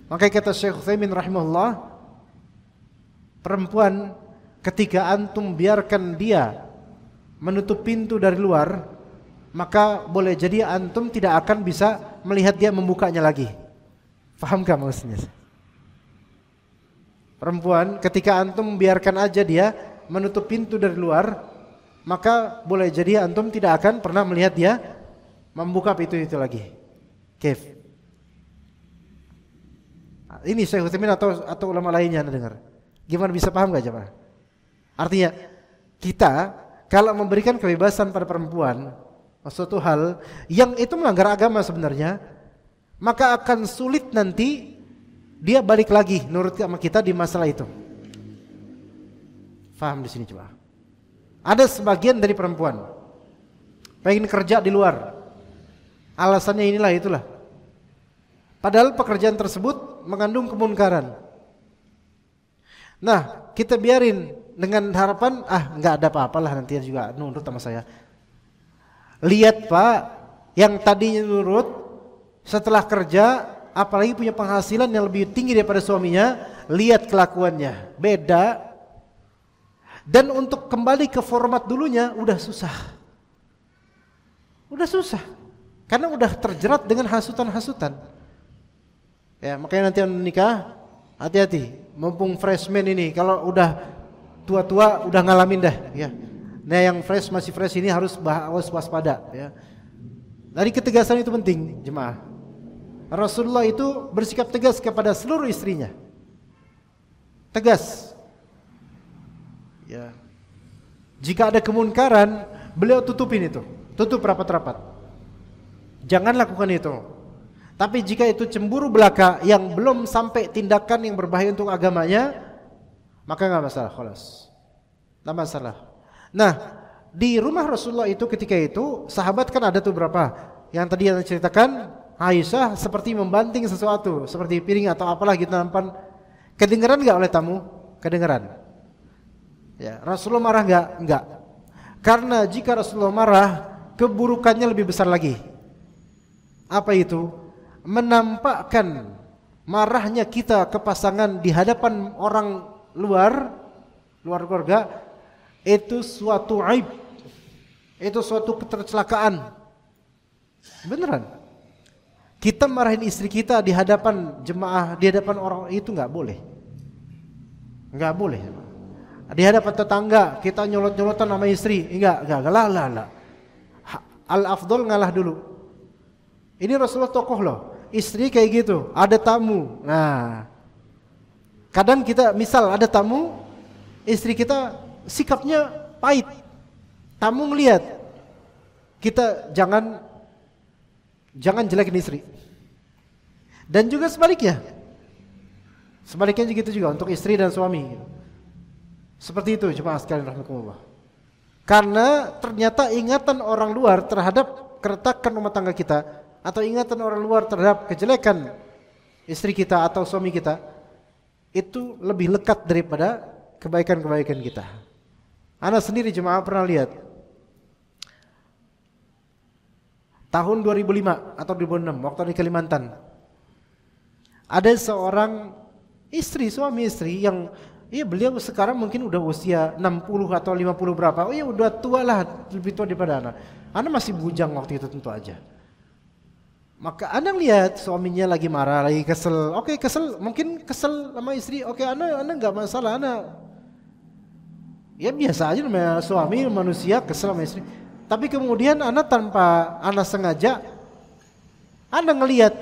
Makanya kata Syekh Utsaimin rahimahullah, perempuan ketika antum biarkan dia menutup pintu dari luar, maka boleh jadi antum tidak akan bisa melihat dia membukanya lagi. Fahamkah maksudnya? Perempuan ketika antum biarkan aja dia menutup pintu dari luar, maka boleh jadi antum tidak akan pernah melihat dia membuka pintu itu lagi. Kif. Ini Syekh Utsaimin atau ulama lainnya Anda dengar. Gimana bisa paham enggak jemaah? Artinya kita kalau memberikan kebebasan pada perempuan suatu hal yang itu melanggar agama sebenarnya, maka akan sulit nanti dia balik lagi nurut sama kita di masalah itu. Faham di sini coba. Ada sebagian dari perempuan pengen kerja di luar. Alasannya inilah itulah. Padahal pekerjaan tersebut mengandung kemunkaran. Nah, kita biarin dengan harapan enggak ada apa-apalah nanti juga nurut sama saya. Lihat Pak, yang tadinya nurut setelah kerja apalagi punya penghasilan yang lebih tinggi daripada suaminya, lihat kelakuannya beda. Dan untuk kembali ke format dulunya udah susah. Udah susah. Karena udah terjerat dengan hasutan-hasutan. Ya, makanya nanti nikah hati-hati. Mumpung freshman ini, kalau udah tua-tua udah ngalamin dah ya. Nah, yang masih fresh ini harus waspada ya. Dari ketegasan itu penting, jemaah. Rasulullah itu bersikap tegas kepada seluruh istrinya. Tegas. Ya. Jika ada kemunkaran, beliau tutupin itu. Tutup rapat-rapat. Jangan lakukan itu. Tapi jika itu cemburu belaka yang belum sampai tindakan yang berbahaya untuk agamanya, maka enggak masalah, khalas. Enggak masalah. Nah, di rumah Rasulullah itu ketika itu sahabat kan ada tuh berapa? Yang tadi yang ceritakan Aisyah seperti membanting sesuatu, seperti piring atau apalah gitu nampan. Kedengeran enggak oleh tamu? Kedengeran. Ya, Rasulullah marah enggak? Enggak. Karena jika Rasulullah marah, keburukannya lebih besar lagi. Apa itu? Menampakkan marahnya kita ke pasangan di hadapan orang luar keluarga, itu suatu aib. Itu suatu ketercelakaan. Beneran. Kita marahin istri kita di hadapan jemaah, di hadapan orang itu enggak boleh. Enggak boleh. Di hadapan tetangga kita nyolot-nyolotan sama istri, enggak lah. Al-afdol ngalah dulu. Ini Rasulullah tokoh loh. Istri kayak gitu, ada tamu. Nah, kadang kita misal ada tamu, istri kita sikapnya pahit. Tamu ngelihat, kita jangan jelekin istri. Dan juga sebaliknya. Sebaliknya begitu juga untuk istri dan suami. Seperti itu jemaah sekalian rahimakumullah. Karena ternyata ingatan orang luar terhadap keretakan rumah tangga kita, atau ingatan orang luar terhadap kejelekan istri kita atau suami kita, itu lebih lekat daripada kebaikan-kebaikan kita. Ana sendiri jemaah pernah lihat tahun 2005 atau 2006 waktu di Kalimantan, ada seorang suami istri yang beliau sekarang mungkin udah usia 60 atau 50 berapa. Udah tua lah, lebih tua daripada anak. Anak masih bujang waktu itu tentu aja. Maka anak lihat suaminya lagi marah, lagi kesel. Oke, kesel, mungkin kesel sama istri. Oke, anak enggak masalah, anak ya biasa aja namanya suami manusia kesel sama istri. Tapi kemudian anak tanpa anak sengaja, anak ngelihat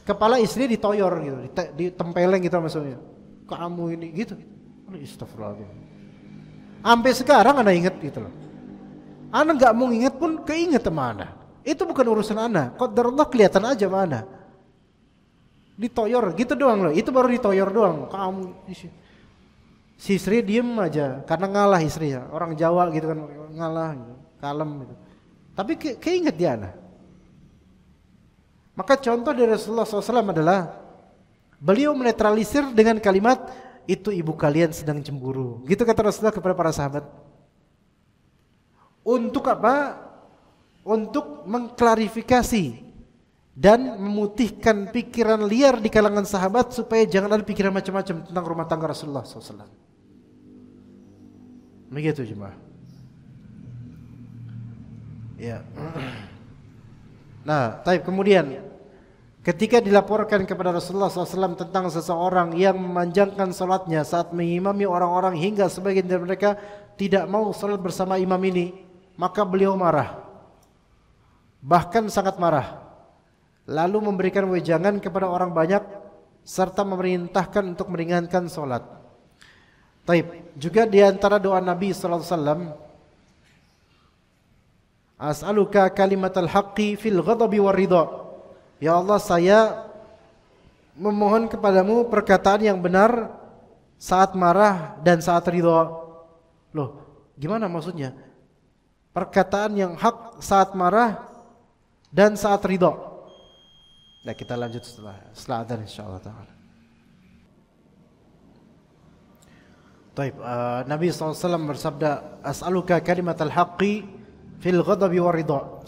kepala istri ditoyor gitu, ditempeleng gitu sama suaminya. Kamu ini gitu. Astagfirullahaladzim. Sampai sekarang anak ingat gitu loh. Anak enggak mau ingat pun keinget sama anak. Itu bukan urusan anak. Qadarullah kelihatan aja mana. Ditoyor gitu doang loh. Itu baru ditoyor doang. Kamu si istri diem aja karena ngalah istrinya. Orang Jawa gitu kan, ngalah gitu, kalem gitu. Tapi keinget dia anak. Maka contoh dari Rasulullah SAW adalah beliau menetralisir dengan kalimat, itu ibu kalian sedang cemburu. Gitu kata Rasulullah kepada para sahabat. Untuk apa? Untuk mengklarifikasi dan memutihkan pikiran liar di kalangan sahabat supaya jangan ada pikiran macam-macam tentang rumah tangga Rasulullah SAW. Begitu jemaah. Ya. Nah, kemudian ketika dilaporkan kepada Rasulullah SAW tentang seseorang yang memanjangkan salatnya saat mengimami orang-orang hingga sebagian dari mereka tidak mau salat bersama imam ini, maka beliau marah, bahkan sangat marah, lalu memberikan wejangan kepada orang banyak serta memerintahkan untuk meringankan salat. Juga di antara doa Nabi SAW, as'aluka kalimatal haqqi fil ghadabi war ridha. Ya Allah, saya memohon kepadamu perkataan yang benar saat marah dan saat ridha. Loh, gimana maksudnya? Perkataan yang hak saat marah dan saat ridha. Nah, kita lanjut setelah adzan insyaallah taala. Nabi SAW bersabda, as'aluka kalimatal haqqi fil ghadabi war ridha.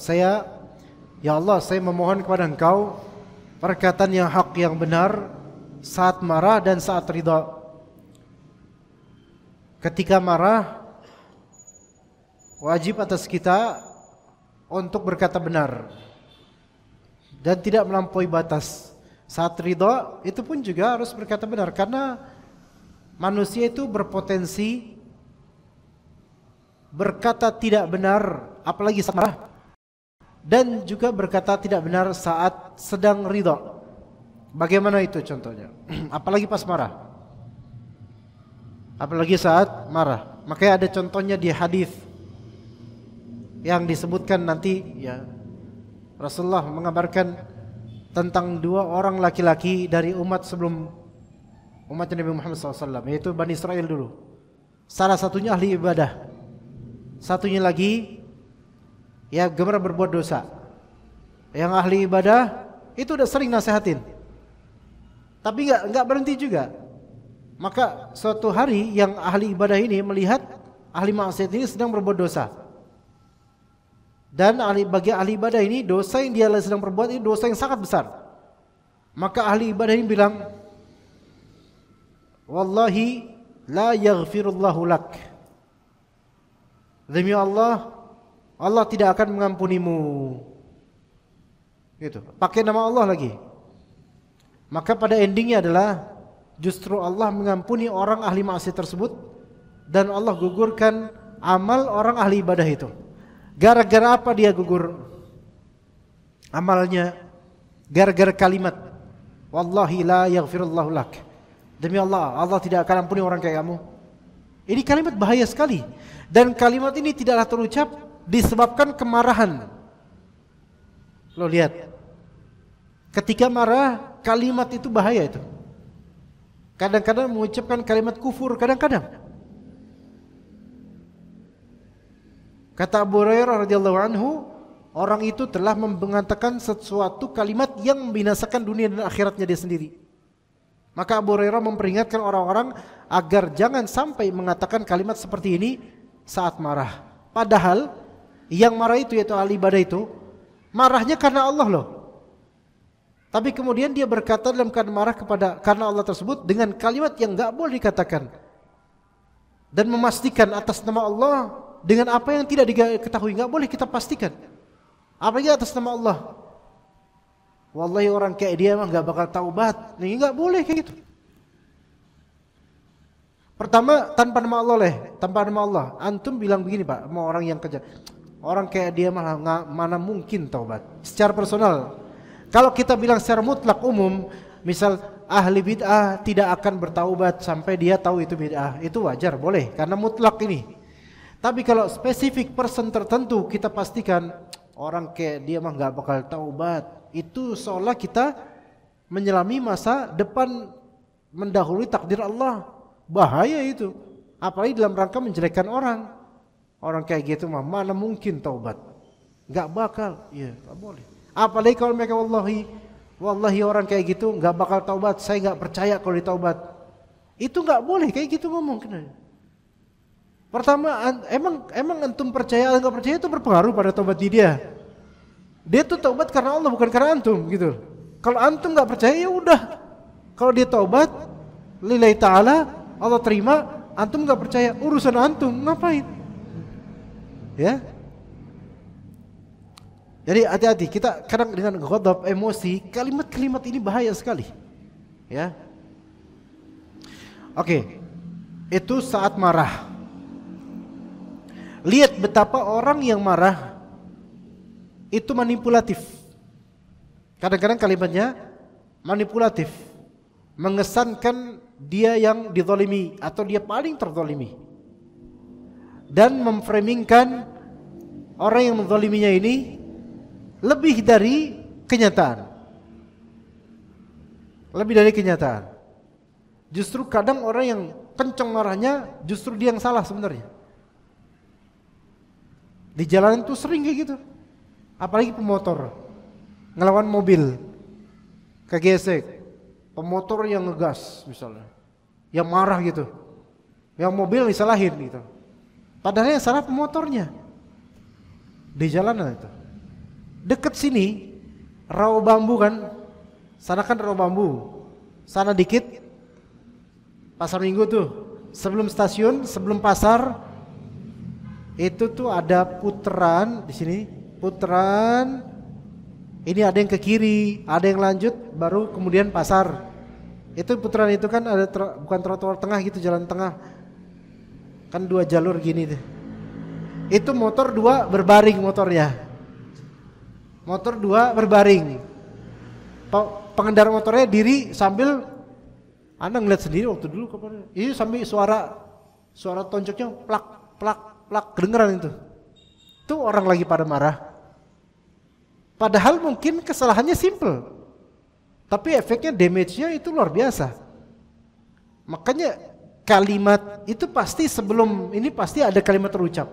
Ya Allah, saya memohon kepada Engkau perkataan yang hak, yang benar saat marah dan saat ridha. Ketika marah, wajib atas kita untuk berkata benar dan tidak melampaui batas. Saat ridha itu pun juga harus berkata benar, karena manusia itu berpotensi berkata tidak benar apalagi saat marah, dan juga berkata tidak benar saat sedang ridha. Bagaimana itu contohnya? Apalagi pas marah, apalagi saat marah. Makanya ada contohnya di hadis yang disebutkan nanti, ya, Rasulullah mengabarkan tentang dua orang laki-laki dari umat sebelum umat Nabi Muhammad SAW, yaitu Bani Israel dulu. Salah satunya ahli ibadah, satunya lagi ya gemar berbuat dosa. Yang ahli ibadah itu udah sering nasihatin, tapi enggak berhenti juga. Maka suatu hari yang ahli ibadah ini melihat ahli maksiat ini sedang berbuat dosa. Dan bagi ahli ibadah ini, dosa yang dia sedang berbuat ini dosa yang sangat besar. Maka ahli ibadah ini bilang, wallahi la yaghfirullahu lak. Demi Allah, Allah tidak akan mengampunimu. Gitu. Pakai nama Allah lagi. Maka pada endingnya adalah justru Allah mengampuni orang ahli maksiat tersebut, dan Allah gugurkan amal orang ahli ibadah itu. Gara-gara apa dia gugur amalnya? Gara-gara kalimat wallahi la yaghfirullahu lak. Demi Allah, Allah tidak akan ampuni orang kayak kamu. Ini kalimat bahaya sekali. Dan kalimat ini tidaklah terucap disebabkan kemarahan. Lo lihat, ketika marah, kalimat itu bahaya itu. Kadang-kadang mengucapkan kalimat kufur, kadang-kadang. Kata Abu Hurairah radhiyallahu anhu, orang itu telah mengatakan sesuatu kalimat yang membinasakan dunia dan akhiratnya dia sendiri. Maka Abu Hurairah memperingatkan orang-orang agar jangan sampai mengatakan kalimat seperti ini saat marah. Padahal yang marah itu, yaitu ahli ibadah itu, marahnya karena Allah loh. Tapi kemudian dia berkata dalam keadaan marah karena Allah tersebut dengan kalimat yang enggak boleh dikatakan, dan memastikan atas nama Allah dengan apa yang tidak diketahui, enggak boleh kita pastikan. Apalagi atas nama Allah. Wallahi orang kayak dia emang enggak bakal taubat. Nih enggak boleh kayak gitu. Pertama, tanpa nama Allah tanpa nama Allah. Antum bilang begini, Pak, mau orang yang kerja, orang kayak dia mana mungkin taubat. Secara personal, kalau kita bilang secara mutlak umum, misal ahli bid'ah tidak akan bertaubat sampai dia tahu itu bid'ah, itu wajar, boleh, karena mutlak ini. Tapi kalau spesifik person tertentu, kita pastikan orang kayak dia mah nggak bakal taubat. Itu seolah kita menyelami masa depan mendahului takdir Allah. Bahaya itu. Apalagi dalam rangka menjelekkan orang. Orang kayak gitu mah mana mungkin taubat. Nggak bakal. Iya, nggak boleh. Apalagi kalau mereka wallahi orang kayak gitu nggak bakal taubat, saya nggak percaya kalau ditaubat. Itu nggak boleh kayak gitu ngomong. Pertama, emang antum percaya atau nggak percaya itu berpengaruh pada taubat dia. Dia tuh taubat karena Allah bukan karena antum gitu. Kalau antum nggak percaya ya udah. Kalau dia taubat lillahi ta'ala, Allah terima, antum nggak percaya, urusan antum, ngapain? Ya. Jadi hati-hati, kita kadang dengan ghadab, emosi, kalimat-kalimat ini bahaya sekali. Ya. Oke. Itu saat marah. Lihat betapa orang yang marah itu manipulatif. Kadang-kadang kalimatnya manipulatif, mengesankan dia yang dizalimi atau dia paling terzalimi, dan memframingkan orang yang menzaliminya ini lebih dari kenyataan. Lebih dari kenyataan. Justru kadang orang yang kencang marahnya justru dia yang salah sebenarnya. Di jalan itu sering kayak gitu. Apalagi pemotor ngelawan mobil kegesek, pemotor yang ngegas misalnya, yang marah gitu, yang mobil disalahin gitu. Padahal yang salah pemotornya. Di jalanan itu. Deket sini rawa bambu kan, sana kan rawa bambu, sana dikit pasar Minggu tuh, sebelum stasiun, sebelum pasar itu tuh ada putaran di sini, putaran. Ini ada yang ke kiri, ada yang lanjut, baru kemudian pasar. Itu putaran itu kan ada bukan trotoar tengah gitu, jalan tengah, kan 2 jalur gini deh. Itu motor 2 berbaring motornya. Motor 2 berbaring. Pengendara motornya diri sambil, Anda ngeliat sendiri waktu dulu kapan? Ini sambil suara toncoknya plak plak plak kedengeran itu. Itu orang lagi pada marah. Padahal mungkin kesalahannya simple, tapi efeknya, damage-nya itu luar biasa. Makanya kalimat itu pasti sebelum ini pasti ada kalimat terucap.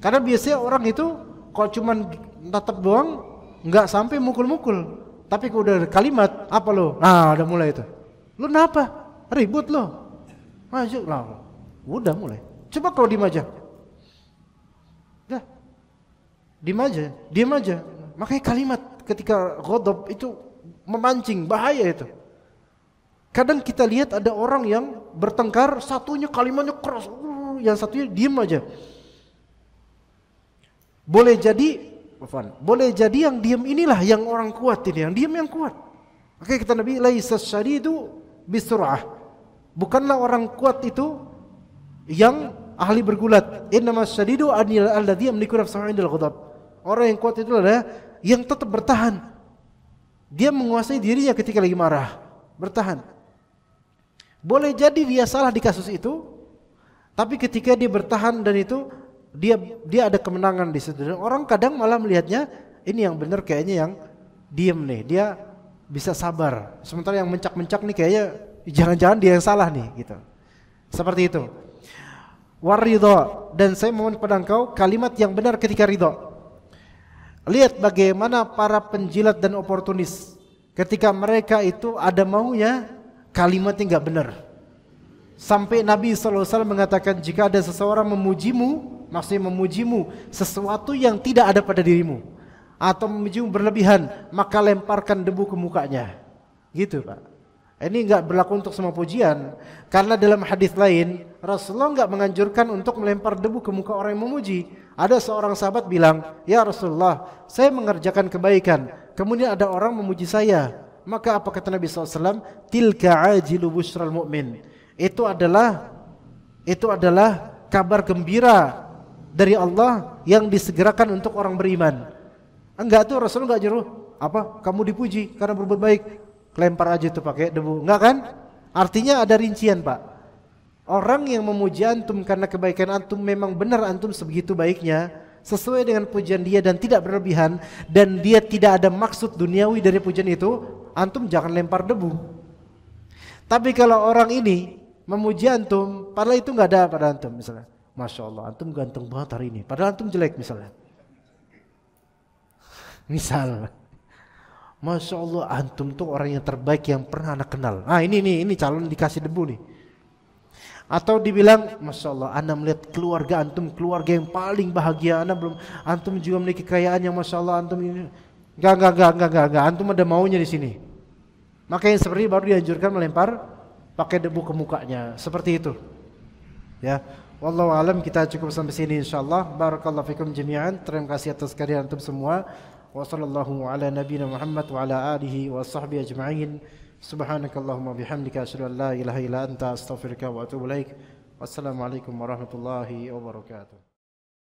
Karena biasanya orang itu kalau cuman tatap doang nggak sampai mukul-mukul, tapi kalau udah ada kalimat apa lo? Nah udah mulai itu. Lo kenapa? Ribut lo? Maju lah. Udah mulai. Coba kalau diem aja. Dah. Diem aja. Makanya kalimat ketika ghadab itu memancing, bahaya itu. Kadang kita lihat ada orang yang bertengkar, satunya kalimatnya keras, yang satunya diem aja. Boleh jadi yang diem inilah yang orang kuat ini, yang diem yang kuat. Oke, kata Nabi, laisas syadidu bisur'ah. Bukanlah orang kuat itu yang ahli bergulat. Innamas syadidu alladzi yamliku nafsahu 'indal ghadab. Orang yang kuat itu adalah yang tetap bertahan. Dia menguasai dirinya ketika lagi marah, bertahan. Boleh jadi dia salah di kasus itu, tapi ketika dia bertahan dan itu dia ada kemenangan di situ. Dan orang kadang malah melihatnya ini yang benar kayaknya yang diem nih, dia bisa sabar. Sementara yang mencak-mencak nih kayaknya jangan-jangan dia yang salah nih gitu. Seperti itu. Waridho, dan saya mohon kepada engkau kalimat yang benar ketika ridho. Lihat bagaimana para penjilat dan oportunis ketika mereka itu ada maunya kalimatnya enggak benar. Sampai Nabi SAW mengatakan jika ada seseorang memujimu, maksudnya memujimu sesuatu yang tidak ada pada dirimu, atau memujimu berlebihan, maka lemparkan debu ke mukanya. Gitu Pak. Ini enggak berlaku untuk semua pujian, karena dalam hadis lain Rasulullah enggak menganjurkan untuk melempar debu ke muka orang yang memuji. Ada seorang sahabat bilang, "Ya Rasulullah, saya mengerjakan kebaikan, kemudian ada orang memuji saya." Maka apa kata Nabi SAW? Tilka ajilu busyral mu'min. Itu adalah kabar gembira dari Allah yang disegerakan untuk orang beriman. Enggak tuh, Rasulullah enggak nyuruh apa? Kamu dipuji karena berbuat baik, lempar aja itu pakai debu. Enggak kan? Artinya ada rincian, Pak. Orang yang memuji antum karena kebaikan antum, memang benar antum sebegitu baiknya, sesuai dengan pujian dia dan tidak berlebihan, dan dia tidak ada maksud duniawi dari pujian itu, antum jangan lempar debu. Tapi kalau orang ini memuji antum, padahal itu enggak ada pada antum, misalnya, Masya Allah, antum ganteng banget hari ini, padahal antum jelek misalnya. Misal, Masya Allah antum tuh orang yang terbaik yang pernah anak kenal. Ah ini calon dikasih debu nih. Atau dibilang, Masya Allah, anda melihat keluarga antum, keluarga yang paling bahagia. Anda belum, antum juga memiliki kekayaan yang Masya Allah, antum ini. Enggak. Antum ada maunya di sini. Maka yang seperti baru dianjurkan melempar pakai debu ke mukanya. Seperti itu. Ya. Wallahu alam, kita cukup sampai sini insyaallah. Barakallahu fikum jami'an. Terima kasih atas kehadiran antum semua. Wa sallallahu ala nabiyina Muhammad wa ala alihi wa sahbihi ajma'in. Subhanakallahumma bihamdika asyhadu an la ilaha illa anta astaghfiruka wa atubu ilaik. Wassalamualaikum warahmatullahi wabarakatuh.